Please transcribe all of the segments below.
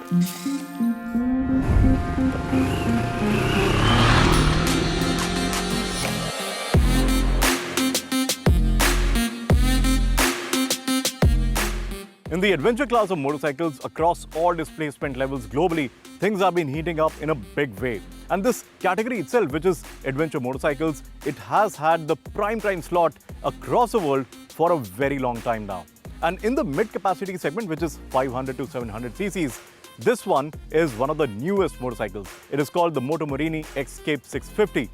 In the adventure class of motorcycles across all displacement levels globally, things have been heating up in a big way. And this category itself, which is adventure motorcycles, it has had the prime time slot across the world for a very long time now. And in the mid-capacity segment, which is 500 to 700 cc's, this one is one of the newest motorcycles. It is called the Motomorini Escape 650.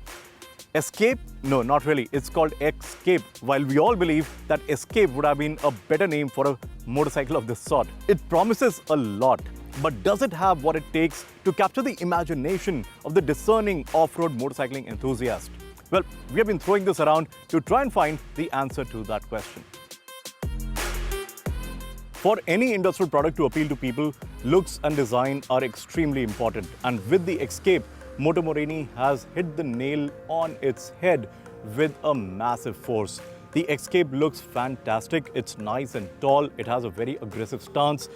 Escape? No, not really. It's called Escape, while we all believe that Escape would have been a better name for a motorcycle of this sort. It promises a lot, but does it have what it takes to capture the imagination of the discerning off-road motorcycling enthusiast? Well, we have been throwing this around to try and find the answer to that question. For any industrial product to appeal to people, looks and design are extremely important. And with the Escape, Motomorini has hit the nail on its head with a massive force. The Escape looks fantastic. It's nice and tall. It has a very aggressive stance.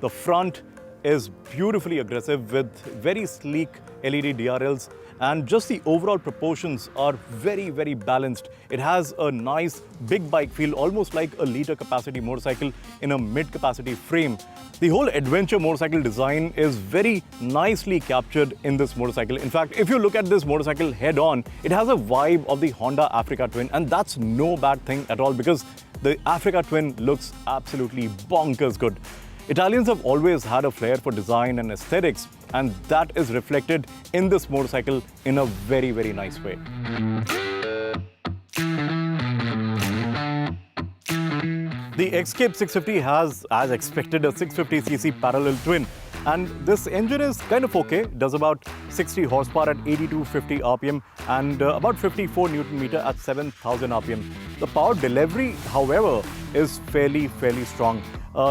The front is beautifully aggressive with very sleek LED DRLs, and just the overall proportions are very, very balanced. It has a nice big bike feel, almost like a liter capacity motorcycle in a mid-capacity frame. The whole adventure motorcycle design is very nicely captured in this motorcycle. In fact, if you look at this motorcycle head-on, it has a vibe of the Honda Africa Twin, and that's no bad thing at all because the Africa Twin looks absolutely bonkers good. Italians have always had a flair for design and aesthetics, and that is reflected in this motorcycle in a very, very nice way. The Escape 650 has, as expected, a 650cc parallel twin. And this engine is kind of okay, does about 60 horsepower at 8250 RPM and about 54 Newton meter at 7000 RPM. The power delivery, however, is fairly strong.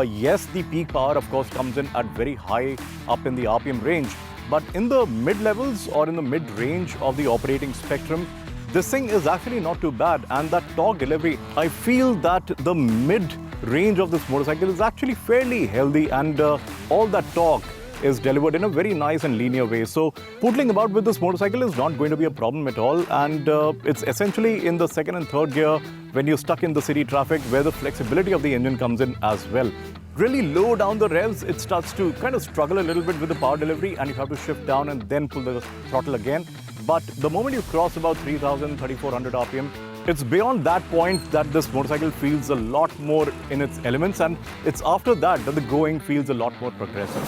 Yes, the peak power, of course, comes in at very high up in the RPM range. But in the mid-levels or in the mid-range of the operating spectrum, this thing is actually not too bad. And that torque delivery, I feel that the mid-range of this motorcycle is actually fairly healthy, and all that torque is delivered in a very nice and linear way. So pootling about with this motorcycle is not going to be a problem at all. And it's essentially in the second and third gear when you're stuck in the city traffic where the flexibility of the engine comes in as well. Really low down the revs, it starts to kind of struggle a little bit with the power delivery, and you have to shift down and then pull the throttle again. But the moment you cross about 3000, 3400 RPM, it's beyond that point that this motorcycle feels a lot more in its elements, and it's after that that the going feels a lot more progressive.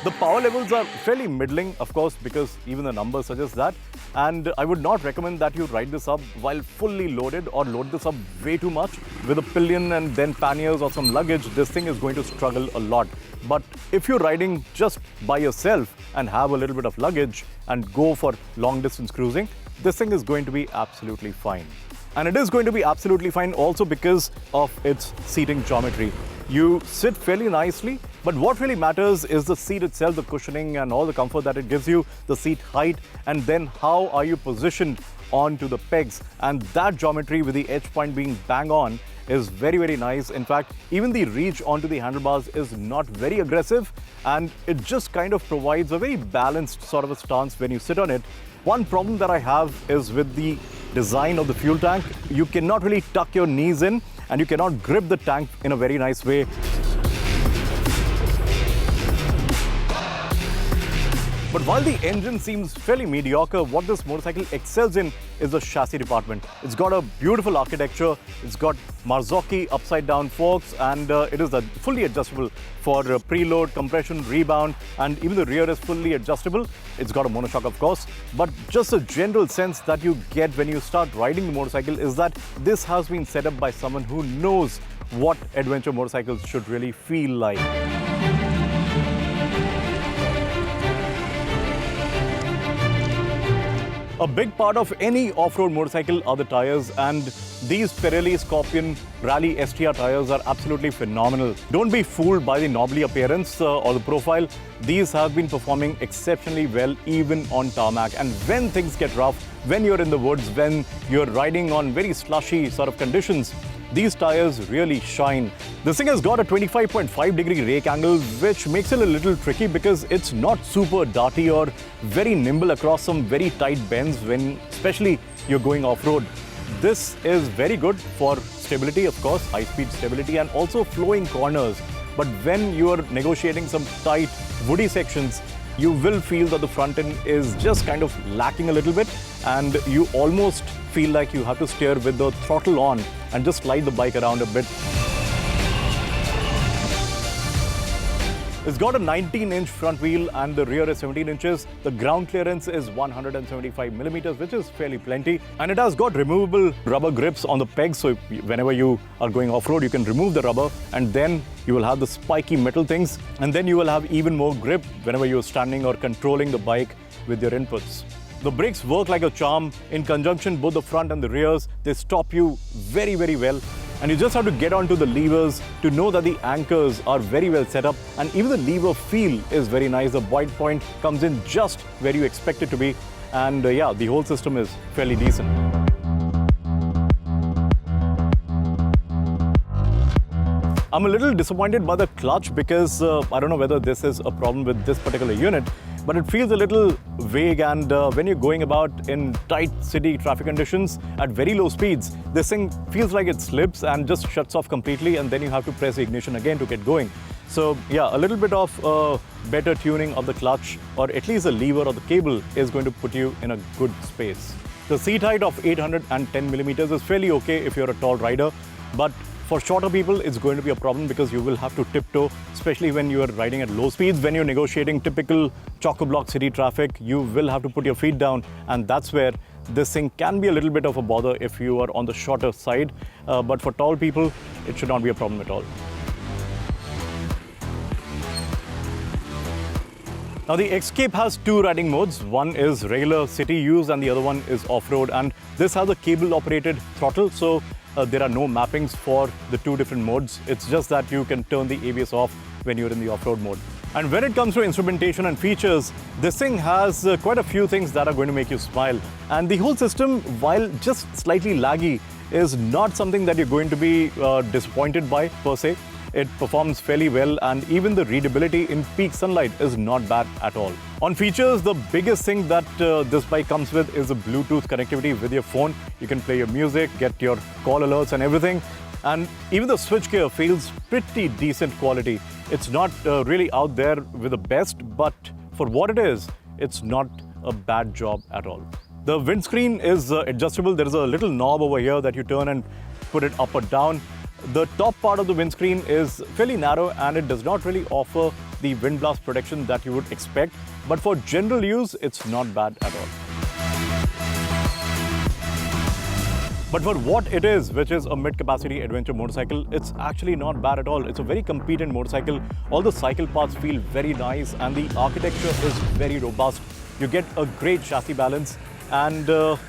The power levels are fairly middling, of course, because even the numbers suggest that. And I would not recommend that you ride this up while fully loaded or load this up way too much. With a pillion and then panniers or some luggage, this thing is going to struggle a lot. But if you're riding just by yourself and have a little bit of luggage and go for long distance cruising, this thing is going to be absolutely fine. And it is going to be absolutely fine also because of its seating geometry. You sit fairly nicely, but what really matters is the seat itself, the cushioning and all the comfort that it gives you, the seat height, and then how are you positioned onto the pegs. And that geometry with the edge point being bang on is very, very nice. In fact, even the reach onto the handlebars is not very aggressive, and it just kind of provides a very balanced sort of a stance when you sit on it. One problem that I have is with the design of the fuel tank. You cannot really tuck your knees in, and you cannot grip the tank in a very nice way. But while the engine seems fairly mediocre, what this motorcycle excels in is the chassis department. It's got a beautiful architecture, it's got Marzocchi upside-down forks, and it is fully adjustable for preload, compression, rebound, and even the rear is fully adjustable. It's got a monoshock, of course, but just a general sense that you get when you start riding the motorcycle is that this has been set up by someone who knows what adventure motorcycles should really feel like. A big part of any off-road motorcycle are the tires, and these Pirelli Scorpion Rally STR tires are absolutely phenomenal. Don't be fooled by the knobbly appearance or the profile. These have been performing exceptionally well even on tarmac. And when things get rough, when you're in the woods, when you're riding on very slushy sort of conditions, these tires really shine. This thing has got a 25.5-degree rake angle, which makes it a little tricky because it's not super darty or very nimble across some very tight bends when especially you're going off-road. This is very good for stability, of course, high-speed stability, and also flowing corners. But when you are negotiating some tight, woody sections, you will feel that the front end is just kind of lacking a little bit, and you almost feel like you have to steer with the throttle on and just slide the bike around a bit. It's got a 19-inch front wheel and the rear is 17 inches. The ground clearance is 175 millimeters, which is fairly plenty. And it has got removable rubber grips on the pegs, so whenever you are going off-road, you can remove the rubber and then you will have the spiky metal things. And then you will have even more grip whenever you're standing or controlling the bike with your inputs. The brakes work like a charm. In conjunction, both the front and the rears, they stop you very, very well. And you just have to get onto the levers to know that the anchors are very well set up, and even the lever feel is very nice. The void point comes in just where you expect it to be, and yeah, the whole system is fairly decent. I'm a little disappointed by the clutch because I don't know whether this is a problem with this particular unit, but it feels a little vague, and when you're going about in tight city traffic conditions at very low speeds, this thing feels like it slips and just shuts off completely, and then you have to press the ignition again to get going. So yeah, a little bit of better tuning of the clutch, or at least the lever or the cable, is going to put you in a good space. The seat height of 810 millimeters is fairly okay if you're a tall rider, but for shorter people, it's going to be a problem because you will have to tiptoe, especially when you are riding at low speeds. When you're negotiating typical chock-a-block city traffic, you will have to put your feet down, and that's where this thing can be a little bit of a bother if you are on the shorter side. But for tall people, it should not be a problem at all. Now, the Xscape has two riding modes. One is regular city use and the other one is off-road. And this has a cable-operated throttle, so there are no mappings for the two different modes. It's just that you can turn the ABS off when you're in the off-road mode. And when it comes to instrumentation and features, this thing has quite a few things that are going to make you smile. And the whole system, while just slightly laggy, is not something that you're going to be disappointed by per se. It performs fairly well, and even the readability in peak sunlight is not bad at all. On features, the biggest thing that this bike comes with is a Bluetooth connectivity with your phone. You can play your music, get your call alerts and everything. And even the switchgear feels pretty decent quality. It's not really out there with the best, but for what it is, it's not a bad job at all. The windscreen is adjustable. There is a little knob over here that you turn and put it up or down. The top part of the windscreen is fairly narrow and it does not really offer the wind blast protection that you would expect. But for general use, it's not bad at all. But for what it is, which is a mid-capacity adventure motorcycle, it's actually not bad at all. It's a very competent motorcycle. All the cycle parts feel very nice and the architecture is very robust. You get a great chassis balance. And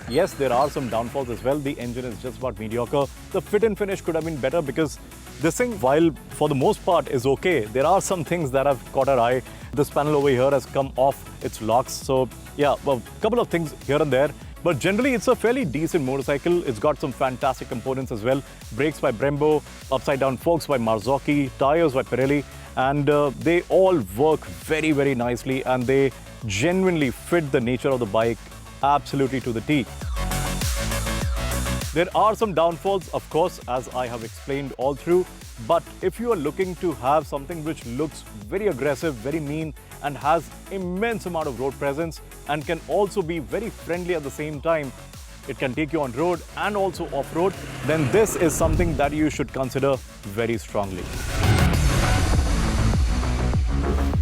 yes, there are some downfalls as well. The engine is just about mediocre. The fit and finish could have been better because this thing, while for the most part is okay, there are some things that have caught our eye. This panel over here has come off its locks. So yeah, a couple of things here and there. But generally, it's a fairly decent motorcycle. It's got some fantastic components as well. Brakes by Brembo, upside-down forks by Marzocchi, tires by Pirelli. And they all work very, very nicely. And they genuinely fit the nature of the bike absolutely to the T. There are some downfalls, of course, as I have explained all through. But if you are looking to have something which looks very aggressive, very mean, and has immense amount of road presence, and can also be very friendly at the same time, it can take you on road and also off-road, then this is something that you should consider very strongly.